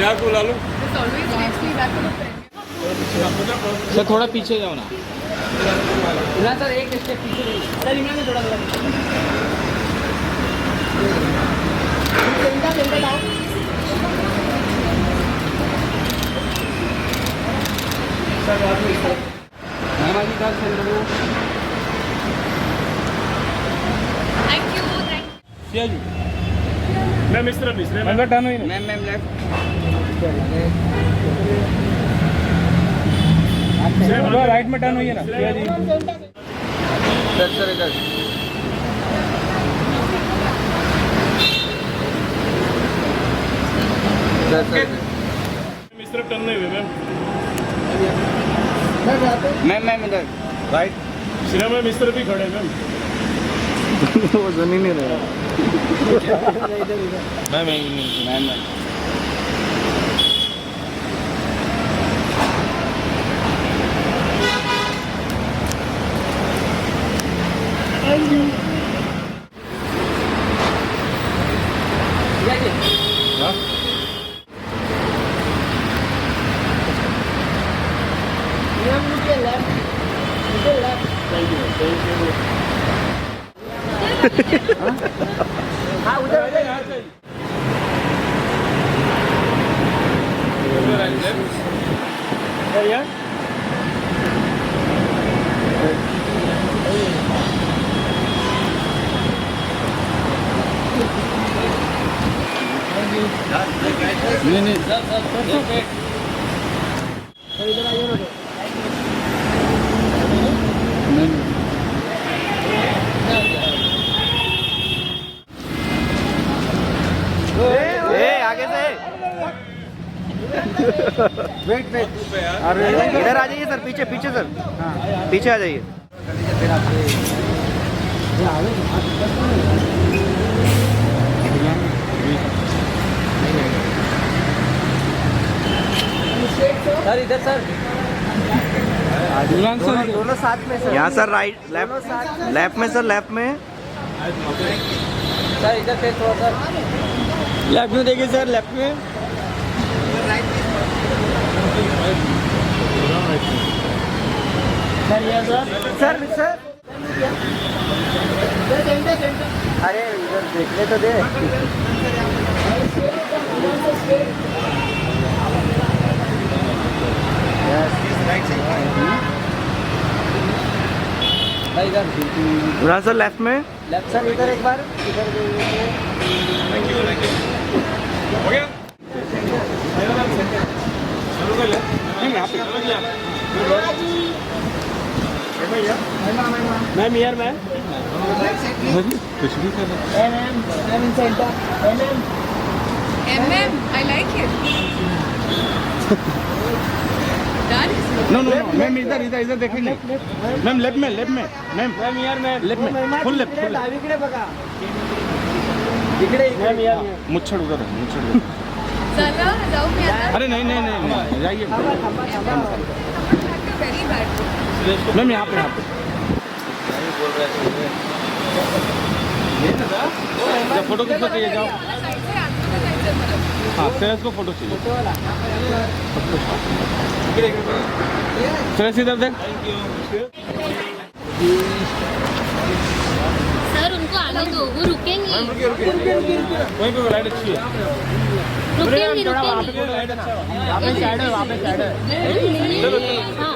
यार को ला लो सर, थोड़ा पीछे जाओ ना। ना सर, एक स्टेप पीछे सर, इमरान ने थोड़ा थैंक यू। क्या जी मैम इस तरफ मैं टर्न हुई मैम लेफ्ट राइट में टर्न हुई है ना क्या जी सर इधर इस तरफ टर्न नहीं हुई मैम इधर राइट श्री मैम इस तरफ ही खड़े मैम वो सुन ही नहीं रहा मैम हाँ उधर आगे से वेट इधर आ जाइए सर, पीछे सर, पीछे आ जाइए। सर इधर सर, दोनों साथ में सर, यहाँ सर राइट लेफ्ट में सर, लेफ्ट में सर, इधर से थोड़ा सर लेफ्ट में देखिए सर, लेफ्ट में सर अरे इधर देखने तो दे। इधर सर, लेफ्ट में, लेफ्ट सर, इधर एक बार, इधर हो गया मैम यार मैम कुछ भी कर MM, I like it. Done? No ma'am इधर देखेंगे मैम लेफ्ट में मैम यार मैम लेफ्ट में फुल लेफ्ट इकडे बघा, इकडे मैम यार मुच्छड़ उधर है मुच्छड़ चलो जाऊ मी आता. अरे नहीं जाइए Very bad. मैम यहाँ पे फोटो किसको चाहिए जाओ। हाँ श्रेयस को फोटो चाहिए। श्रेयस इधर देख। सर उनको आने दो, वो रुकेंगे. वहीं पे लाइट अच्छी है। रुकेंगे. वहाँ पे साइड है हाँ.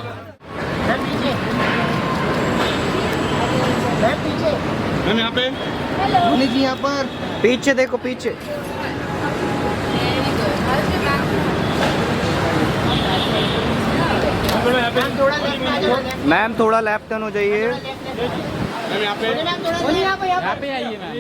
मैम यहाँ पे मुनि जी यहाँ पर, पीछे देखो, पीछे मैम थोड़ा लेफ्ट टर्न हो जाइए। मैम यहाँ पे आइए मैम।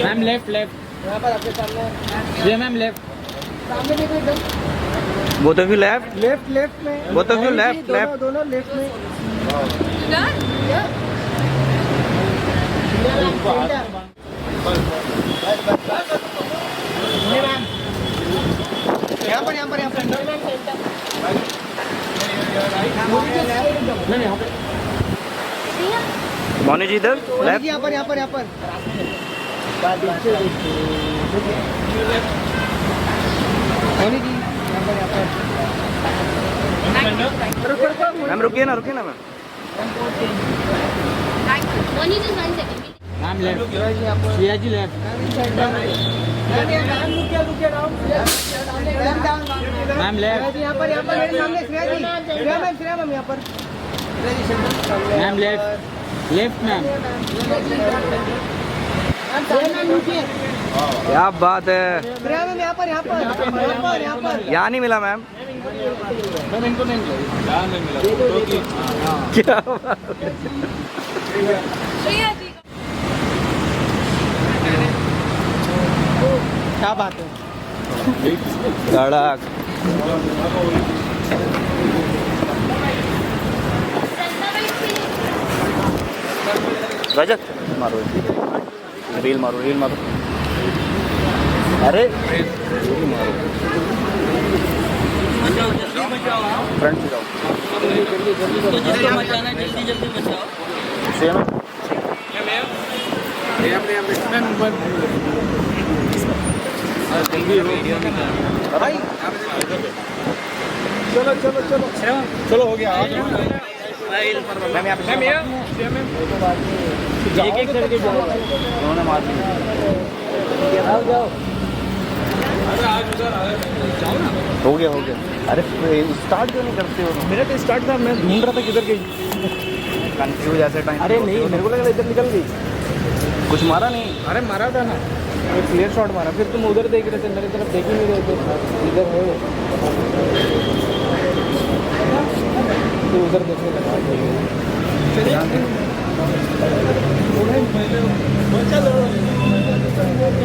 मैम लेफ्ट ये ma'am left, both of you left में, बोथ ऑफ यू लेफ्ट दोनों लेफ्ट में। Done? यहाँ पर मोनी जी इधर लेफ्ट। यहाँ पर यहाँ पर यहाँ पर मोनी जी यहाँ पर यहाँ पर मैम रुकिए ना ma'am. Only just 1 second. Ma'am left, Shreya ji left. Ma'am left, यहाँ पर मेरे सामने श्रेया जी, श्रेया मैम यहाँ पर। Ma'am left, left ma'am. क्या बात है। श्रेया मैम यहाँ पर यहाँ पर यहाँ नहीं मिला मैम। मैम इनको नहीं मिला। क्या बात है। श्रेया जी क्या बात है। कड़क। रजत मारो, रील मारो। अरे मारो, फ्रंट से जाओ। सेम चलो हो गया। एक करके उन्होंने मार हो गया। अरे स्टार्ट क्यों नहीं करते हो? मेरा तो स्टार्ट था, मैं ढूंढ रहा था किधर गई। कंफ्यूज ऐसे टाइम। अरे नहीं, मेरे को लगा इधर निकल गई। कुछ मारा नहीं। अरे मारा था ना, एक क्लियर शॉट मारा। फिर तुम उधर देख रहे थे, मेरी तरफ देख ही नहीं रहे थे। इधर है तो उधर देखने लगा।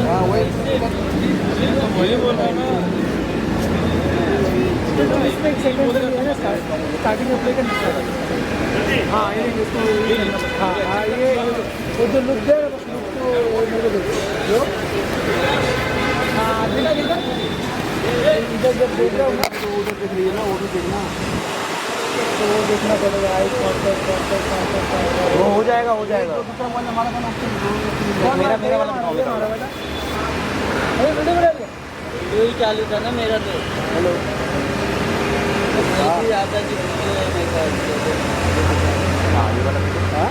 हाँ वही बोल रहा हूँ। स्टार्टिंग में प्ले करना। हाँ ये हाँ ये वो जो लुक दे इधर जब देख रहा हूँ ना तो उधर देख रही है ना, वो भी देखना, तो वो देखना पड़ेगा। वो हो जाएगा। मेरा वाला वीडियो ही चालू था ना मेरा तो। हेलो आता जी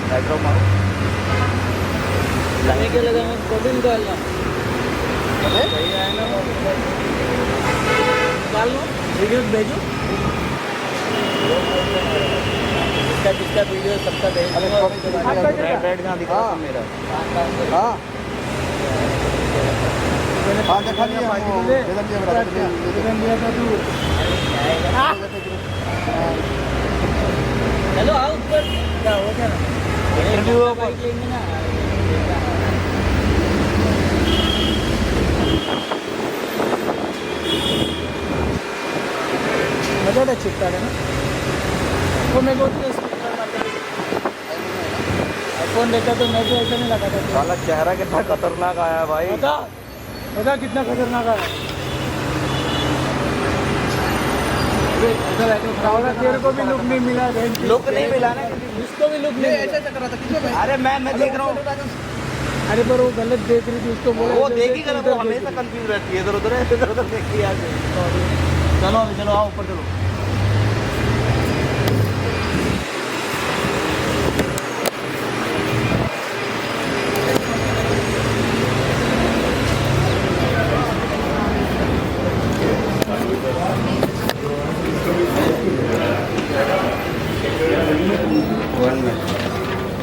बैकड्रॉप मारो। लाने के लगा मैं फोटो निकाल लो। वीडियो भेजो, जिसका वीडियो सबका भेज। रेड कहाँ दिख रहा है मेरा? हाँ देखा चलो आओ ऊपर। क्या हो गया ना, बाइक लेंगे ना। मजा चिपका है ना, वो मेरे को आईफोन देखा तो मैं भी ऐसा नहीं लगा था। साला चेहरा कितना खतरनाक आया है भाई। पता कितना खतरनाक आया। तेरे को भी लुक नहीं मिला। लुक नहीं मिला ना, उसको भी लुक नहीं ऐसा कर रहा था। अरे मैं देख रहा हूँ। अरे पर वो गलत देख रही थी, उसको बोला वो देखी गलत, वो हमेशा कंफ्यूज रहती है। इधर उधर देखती है। चलो आओ ऊपर चलो।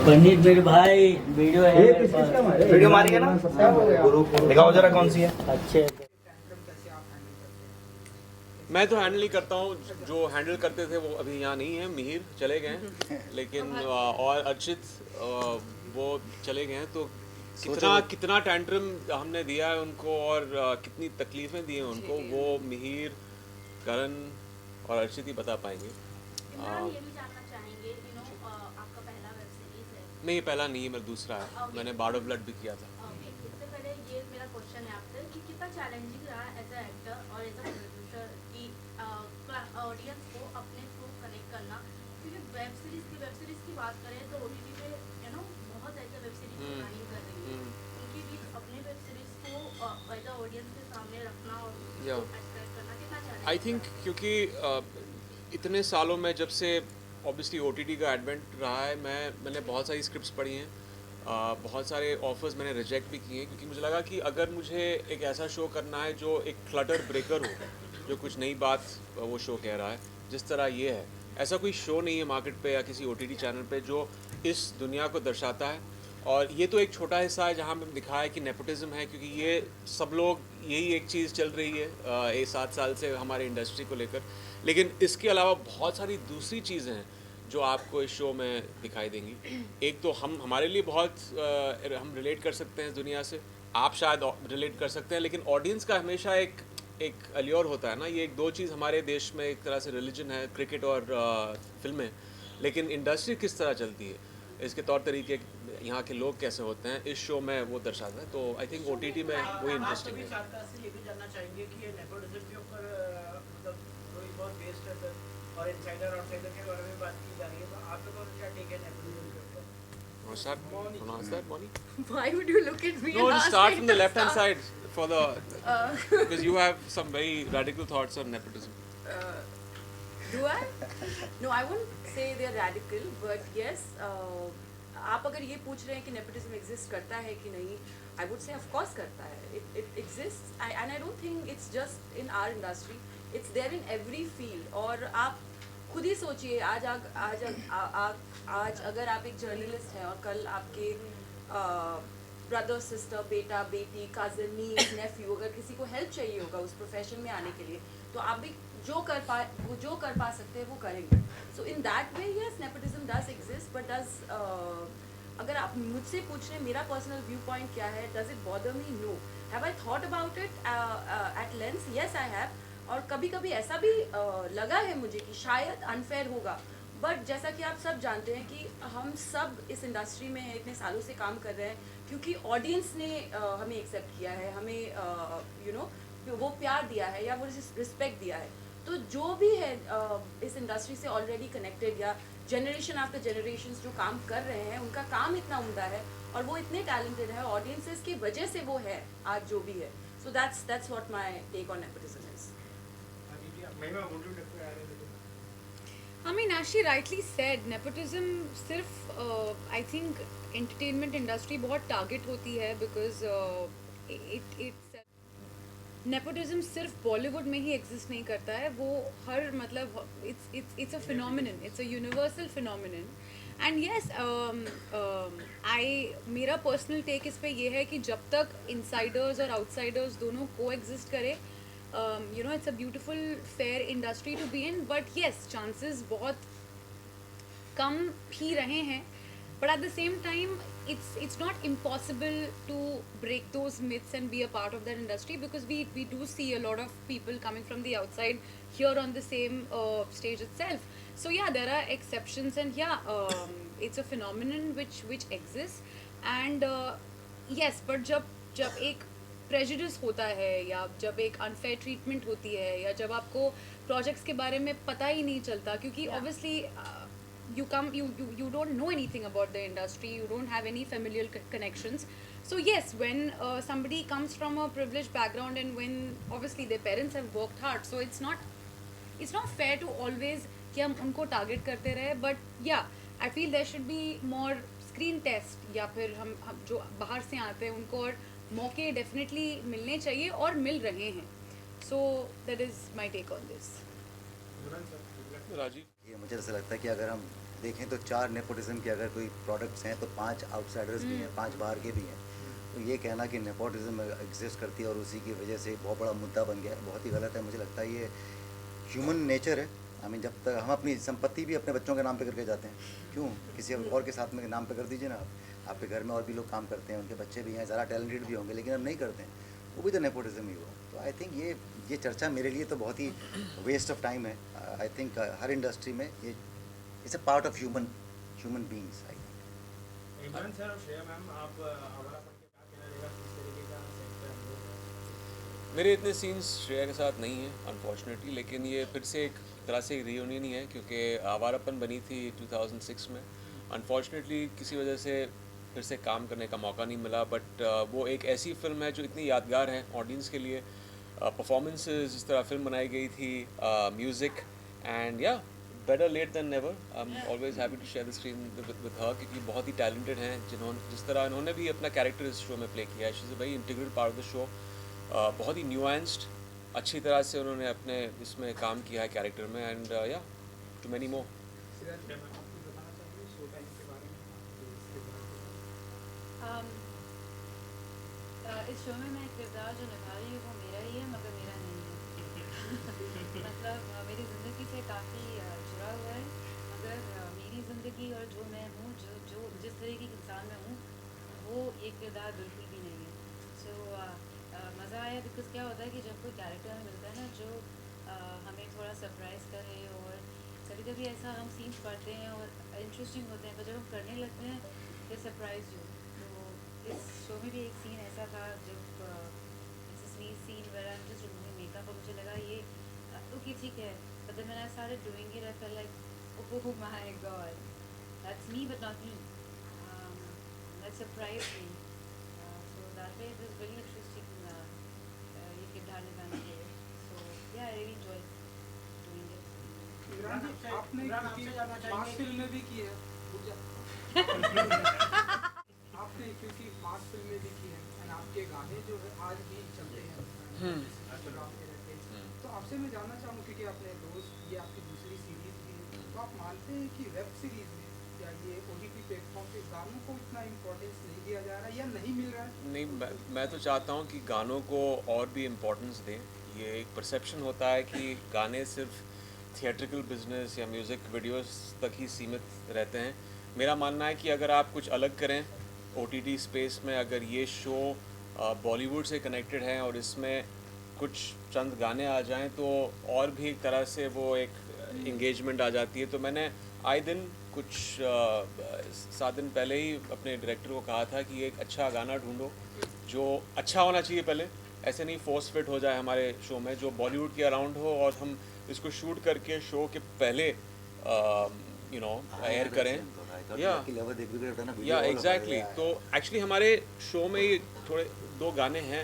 पंडित मेरे भाई वीडियो है, वीडियो मारेंगे ना। दिखाओ जरा कौन सी है। अच्छे। मैं तो हैंडल नहीं करता हूँ, जो हैंडल करते थे वो अभी यहाँ नहीं है, मिहिर चले गए हैं। लेकिन और अर्चित वो चले गए हैं। तो कितना टैंट्रम हमने दिया है उनको और कितनी तकलीफें दी हैं उनको, वो मिहिर, करण और अर्चित ही बता पाएंगे। नहीं पहला नहीं है, मेरा दूसरा है। मैंने बार्ड ऑफ ब्लड भी किया था। इससे पहले ये मेरा क्वेश्चन है आपसे कि कितना चैलेंजिंग रहा एज अ एक्टर और एज अ प्रोड्यूसर की ऑडियंस को अपने थ्रू कनेक्ट करना, क्योंकि वेब सीरीज की बात करें तो ओटीटी पे बहुत as a web series planning कर रही है, उनके बीच अपने वेब सीरीज को एज अ ऑडियंस के सामने रखना और अट्रैक्ट करना कितना चैलेंज? आई थिंक क्योंकि इतने सालों में जब से ऑब्वियसली OTT का एडवेंट रहा है, मैंने बहुत सारी स्क्रिप्ट्स पढ़ी हैं, बहुत सारे ऑफर्स मैंने रिजेक्ट भी किए हैं, क्योंकि मुझे लगा कि अगर मुझे एक ऐसा शो करना है जो एक क्लटर ब्रेकर हो, जो कुछ नई बात वो शो कह रहा है, जिस तरह ये है, ऐसा कोई शो नहीं है मार्केट पे या किसी OTT चैनल पे जो इस दुनिया को दर्शाता है। और ये तो एक छोटा हिस्सा है जहाँ में दिखाया है कि नेपोटिज्म है, क्योंकि ये सब लोग यही एक चीज़ चल रही है ये 7 साल से हमारे इंडस्ट्री को लेकर, लेकिन इसके अलावा बहुत सारी दूसरी चीज़ें हैं जो आपको इस शो में दिखाई देंगी। एक तो हमारे लिए बहुत हम रिलेट कर सकते हैं इस दुनिया से, आप शायद रिलेट कर सकते हैं, लेकिन ऑडियंस का हमेशा एक अल्योर होता है ना। ये एक दो चीज़ हमारे देश में एक तरह से रिलीजन है, क्रिकेट और फिल्में, लेकिन इंडस्ट्री किस तरह चलती है, इसके तौर तरीके यहाँ के लोग कैसे होते हैं, इस शो में वो दर्शाता है। तो आई थिंक OTT में वही इंटरेस्टिंग है। लेके जाना चाहेंगे कि ये नेपोटिज्म के ऊपर मतलब थोड़ी बहुत बेस्ड है और इनसाइडर आउटसाइडर के बारे में बात की जा रही है, तो आप लोगों का क्या टेक है नेपोटिज्म के ऊपर? Pronounce that, Moni? Why would you look at me? No, and just ask start me from the to left-hand start? side for the because you have some very radical thoughts on nepotism. Do I? No, I wouldn't say they're radical, but yes. आप अगर ये पूछ रहे हैं कि nepotism exist करता है कि नहीं, I would say of course करता है. It exist and I don't think it's just in our industry, it's there in every field. और आप खुद ही सोचिए, आज अगर आप एक जर्नलिस्ट हैं और कल आपके ब्रदर सिस्टर, बेटा बेटी, कज़न, नीस, नेफ्यू, अगर किसी को हेल्प चाहिए होगा उस प्रोफेशन में आने के लिए, तो आप भी जो कर पा सकते हैं वो करेंगे. So in that way yes, nepotism does exist, but अगर आप मुझसे पूछ रहे हैं मेरा पर्सनल व्यू पॉइंट क्या है, does it bother me? No. Have I thought about it at length? Yes I have. और कभी कभी ऐसा भी लगा है मुझे कि शायद अनफेयर होगा, बट जैसा कि आप सब जानते हैं कि हम सब इस इंडस्ट्री में इतने सालों से काम कर रहे हैं क्योंकि ऑडियंस ने हमें एक्सेप्ट किया है, हमें वो प्यार दिया है या वो रिस्पेक्ट दिया है. तो जो भी है इस इंडस्ट्री से ऑलरेडी कनेक्टेड या जनरेशन आफ्टर जनरेशन जो काम कर रहे हैं, उनका काम इतना उम्दा है और वो इतने टैलेंटेड है, ऑडियंसेस की वजह से वो है आज जो भी है. So that's what my take on nepotism is. I mean, as she rightly said, nepotism सिर्फ I think entertainment industry बहुत target होती है because nepotism सिर्फ बॉलीवुड में ही एग्जिस्ट नहीं करता है, वो हर मतलब it's a phenomenon, it's a universal phenomenon. And yes, मेरा पर्सनल टेक इस पे ये है कि जब तक insiders और outsiders दोनों co-exist करे, it's a beautiful fair industry to be in, but yes, chances बहुत कम ही रहे हैं, but at the same time it's not impossible to break those myths and be a part of that industry, because we do see a lot of people coming from the outside here on the same stage itself. So yeah, there are exceptions, and yeah, it's a phenomenon which exists, and yes, but जब एक prejudice होता है या जब एक unfair treatment होती है या जब आपको प्रोजेक्ट्स के बारे में पता ही नहीं चलता, क्योंकि obviously you don't know anything about the industry, you don't have any familial connections. So yes, when somebody comes from a privileged background and when obviously their parents have worked hard, so it's not fair to always कि हम उनको target करते रहे. But yeah I feel there should be more screen test, या फिर हम जो बाहर से आते हैं उनको और मौके डेफिनेटली मिलने चाहिए और मिल रहे हैं. So that is my take on this. Rajeev, ये मुझे ऐसा लगता है कि अगर हम देखें तो 4 नेपोटिज्म के अगर कोई प्रोडक्ट्स हैं तो 5 आउटसाइडर्स भी हैं, 5 बाहर के भी हैं. तो ये कहना कि नेपोटिज्म एग्जिस्ट करती है और उसी की वजह से बहुत बड़ा मुद्दा बन गया है, बहुत ही गलत है. मुझे लगता है ये ह्यूमन नेचर है. आई मीन, जब तक हम अपनी संपत्ति भी अपने बच्चों के नाम पे करके जाते हैं, क्यों किसी और के साथ में नाम पे कर दीजिए ना. आपके घर में और भी लोग काम करते हैं, उनके बच्चे भी हैं, ज़्यादा टैलेंटेड भी होंगे, लेकिन हम नहीं करते हैं, वो भी तो नेपोटिज्म ही हुआ. तो आई थिंक ये चर्चा मेरे लिए तो बहुत ही वेस्ट ऑफ टाइम है. आई थिंक हर इंडस्ट्री में ये it's a part of human beings. I think Imran sir और श्रेया मैम, आप हमारा पढ़ के क्या कहना रहेगा किस तरीके का सेक्टर? मेरे इतने सीन्स श्रेया के साथ नहीं है अनफॉर्चुनेटली, लेकिन ये फिर से एक तरह से रियूनियन ही है, क्योंकि आवारापन बनी थी 2006 में. अनफॉर्चुनेटली किसी वजह से फिर से काम करने का मौका नहीं मिला, बट वो एक ऐसी फिल्म है जो इतनी यादगार है ऑडियंस के लिए, परफॉर्मेंसेस, जिस तरह फिल्म बनाई गई थी, music, and yeah better late than never. I am always happy to share the screen with her, क्योंकि बहुत ही टैलेंटेड हैं, जिन्होंने जिस तरह इन्होंने भी अपना कैरेक्टर इस शो में प्ले किया है, she is a very integral part of the show. बहुत ही न्यूएंस्ड, अच्छी तरह से उन्होंने अपने इसमें काम किया है कैरेक्टर में, एंड या टू मैनी मोर। इस शो में मैं किरदार जो निभा रही हूँ वो मेरा ही है, मगर मेरा नहीं है। मतलब मेरी ज़िंदगी से काफ़ी जुड़ा हुआ है, मगर मेरी ज़िंदगी और जो मैं हूँ, जो जिस तरीके की इंसान मैं हूँ, वो ये किरदार बिल्कुल भी नहीं है। सो मज़ा आया, बिकॉज क्या होता है कि जब कोई कैरेक्टर हमें मिलता है ना जो हमें थोड़ा सरप्राइज़ करे, और कभी कभी ऐसा हम सीन्स पढ़ते हैं और इंटरेस्टिंग होते हैं, पर जब हम करने लगते हैं ये सरप्राइज यू। इस शो में भी एक सीन ऐसा था जब it's a sweet scene where I am just removing makeup, और मुझे लगा ये ओके ठीक है, but then when I started doing it I felt like oh my God, that's me but not me, that surprised me. So that way it was very interesting ये किरदार निभाने के लिए। So yeah I really enjoy doing it. Imran ji, आपने mass फिल्में भी की है, आपने क्योंकि मास फिल्में भी की हैं, और आपके गाने जो है आज भी चलते हैं इंस्टाग्राम पे रहते हैं, तो आपसे मैं जानना चाहूँ, क्योंकि आपने दोस्त, ये आपकी दूसरी सीरीज़ भी है, तो आप मानते हैं कि वेब सीरीज़ में या ये OTT प्लेटफॉर्म पे गानों को इतना इम्पोर्टेंस नहीं दिया जा रहा है या नहीं मिल रहा है? नहीं, मैं तो चाहता हूँ कि गानों को और भी इम्पोर्टेंस दें। ये एक परसेप्शन होता है कि गाने सिर्फ थिएट्रिकल बिजनेस या म्यूज़िक वीडियोस तक ही सीमित रहते हैं। मेरा मानना है कि अगर आप कुछ अलग करें OTT स्पेस में, अगर ये शो बॉलीवुड से कनेक्टेड है और इसमें कुछ चंद गाने आ जाएं, तो और भी एक तरह से वो एक इंगेजमेंट आ जाती है। तो मैंने आए दिन कुछ 7 दिन पहले ही अपने डायरेक्टर को कहा था कि एक अच्छा गाना ढूंढो जो अच्छा होना चाहिए, पहले ऐसे नहीं फोर्स फिट हो जाए हमारे शो में, जो बॉलीवुड के अराउंड हो, और हम इसको शूट करके शो के पहले एयर करें। या एग्जैक्टली। तो एक्चुअली हमारे शो में ही थोड़े 2 गाने हैं,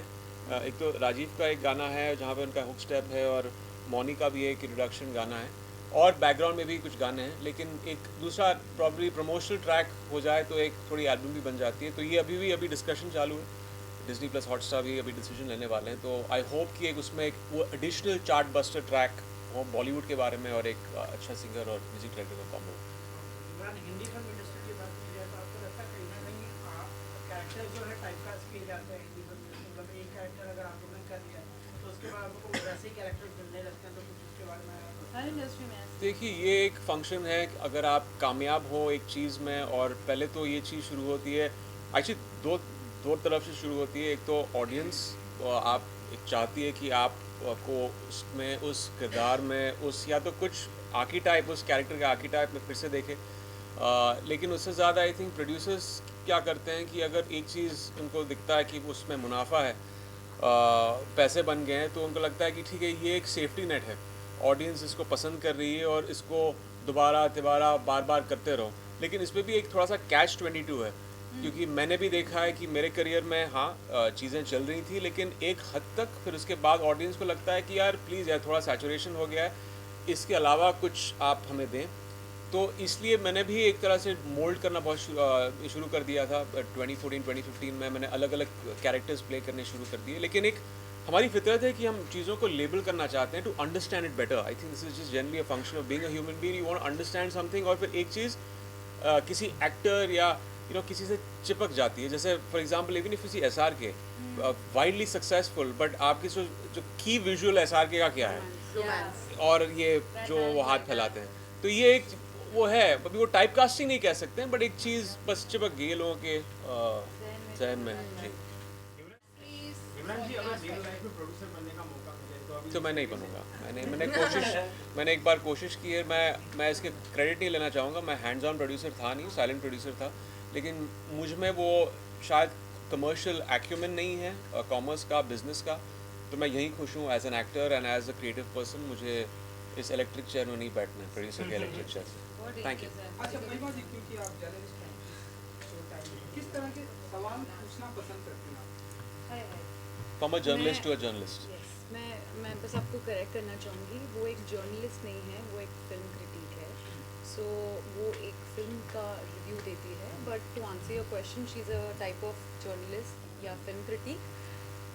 एक तो राजीव का एक गाना है जहाँ पे उनका हुक स्टेप है, और मौनी का भी एक इंट्रोडक्शन गाना है, और बैकग्राउंड में भी कुछ गाने हैं। लेकिन एक दूसरा प्रॉब्ली प्रमोशनल ट्रैक हो जाए तो एक थोड़ी एल्बम भी बन जाती है। तो ये अभी डिस्कशन चालू है, डिज्नी प्लस हॉटस्टार भी अभी डिसीजन लेने वाले हैं। तो आई होप कि एक उसमें एक वो एडिशनल चार्ट बस्टर ट्रैक हो बॉलीवुड के बारे में, और एक अच्छा सिंगर और म्यूजिक डायरेक्टर का कॉम्बो। हिंदी फिल्म इंडस्ट्री की बात की जाए तो आपको लगता है कहीं ना कहीं कैरेक्टर जो है टाइपकास्ट किए जाते हैं हिंदी फिल्म में? मतलब एक कैरेक्टर अगर आपको मिल कर दिया तो उसके बाद आपको वैसे ही कैरेक्टर मिलने लगते हैं, तो कुछ उसके बारे में? हर इंडस्ट्री में देखिए, ये एक फंक्शन है, अगर आप कामयाब हो एक चीज़ में, और पहले तो ये चीज़ शुरू होती है एक्चुअली दो तरफ से शुरू होती है। एक तो ऑडियंस आप चाहती है कि आप को उसमें, उस किरदार में, उस या तो कुछ आर्कीटाइप, उस कैरेक्टर के आर्कीटाइप में फिर से देखे। लेकिन उससे ज़्यादा आई थिंक प्रोड्यूसर्स क्या करते हैं कि अगर एक चीज़ उनको दिखता है कि उसमें मुनाफा है, पैसे बन गए हैं, तो उनको लगता है कि ठीक है, ये एक सेफ्टी नेट है, ऑडियंस इसको पसंद कर रही है और इसको दोबारा तिबारा बार बार करते रहो। लेकिन इसमें भी एक थोड़ा सा कैच 22 है, क्योंकि मैंने भी देखा है कि मेरे करियर में चीज़ें चल रही थी, लेकिन एक हद तक फिर उसके बाद ऑडियंस को लगता है कि यार प्लीज़ यार थोड़ा सैचुरेशन हो गया है, इसके अलावा कुछ आप हमें दें। तो इसलिए मैंने भी एक तरह से मोल्ड करना बहुत शुरू कर दिया था। 2014-2015 में मैंने अलग अलग कैरेक्टर्स प्ले करने शुरू कर दिए। लेकिन एक हमारी फितरत है कि हम चीज़ों को लेबल करना चाहते हैं to understand it better. I think this is just generally a function of being a human being. You want to understand something, और फिर एक चीज़ किसी एक्टर या किसी से चिपक जाती है। जैसे for example even if you see SRK widely successful, but आपकी जो की विजुअल SRK का क्या है, और ये जो वो हाथ फैलाते हैं, तो ये एक वो है, अभी वो टाइप कास्टिंग नहीं कह सकते हैं, बट एक चीज़ बस चिपक गई है लोगों के जहन में। जी, इमरान जी, अगर रियल लाइफ में प्रोड्यूसर बनने का मौका मिले तो मैं नहीं बनूंगा। मैंने एक बार कोशिश की है। मैं इसके क्रेडिट नहीं लेना चाहूँगा, मैं हैंड्स ऑन प्रोड्यूसर था नहीं, साइलेंट प्रोड्यूसर था। लेकिन मुझ में वो शायद कमर्शियल एक्यूमेन नहीं है, कॉमर्स का, बिजनेस का। तो मैं यहीं खुश हूँ as an actor and as a creative person. मुझे इस इलेक्ट्रिक चेयर में नहीं बैठना है, प्रोड्यूसर के इलेक्ट्रिक चेयर से। Thank you. अच्छा, भाई बाजी, क्योंकि आप जर्नलिस्ट हैं, किस तरह के सवाल पूछना पसंद करते हैं आप? Hi hi from a journalist to a journalist. Yes मैं बस आपको करेक्ट करना चाहूँगी, वो एक जर्नलिस्ट नहीं है, वो एक फिल्म क्रिटिक है। सो वो एक फिल्म का रिव्यू देती है, but to answer your question she is a type of journalist या film critic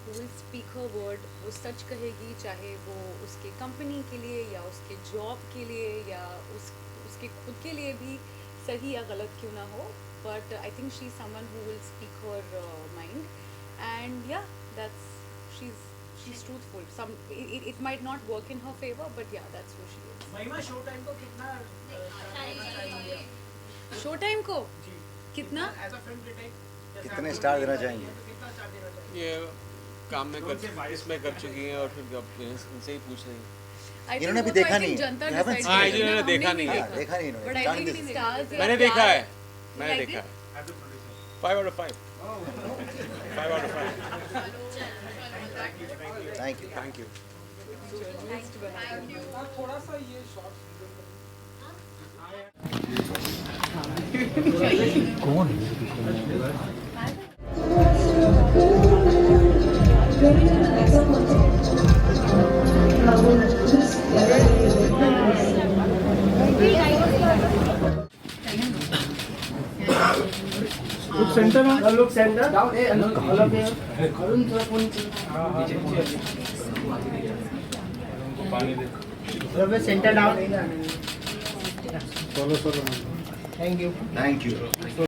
who will speak her word। वो सच कहेगी, चाहे वो उसके कंपनी के लिए या उसके जॉब के लिए या उसके खुद के लिए भी सही या गलत क्यों ना हो, but I think she is someone who will speak her mind and या that's she's truthful। some it might not work in her favor, but yeah, that's who she is। महिमा शो टाइम को कितना show time को कितना as a film critic कितने star देना चाहेंगे? कितना स्टार देना चाहिए? ये काम में इसमें कर चुकी हैं और फिर अब इनसे ही पूछ रही हैं। I think इन्होंने भी वो तो देखा I think नहीं है। जनता You haven't decide seen हाँ, it. इन्होंने हमने देखा नहीं है। हाँ, देखा नहीं इन्होंने, But I चांद think देखा। stars या मैंने देखा प्यार- है, मैंने like देखा it? है। 5 out of 5। 5 out of 5। Thank you. Thank you. Journalist बना के। आप थोड़ा सा ये शॉर्ट्स Look center में look center down all of you Arun थोड़ा फोन नीचे center down follow thank you thank you.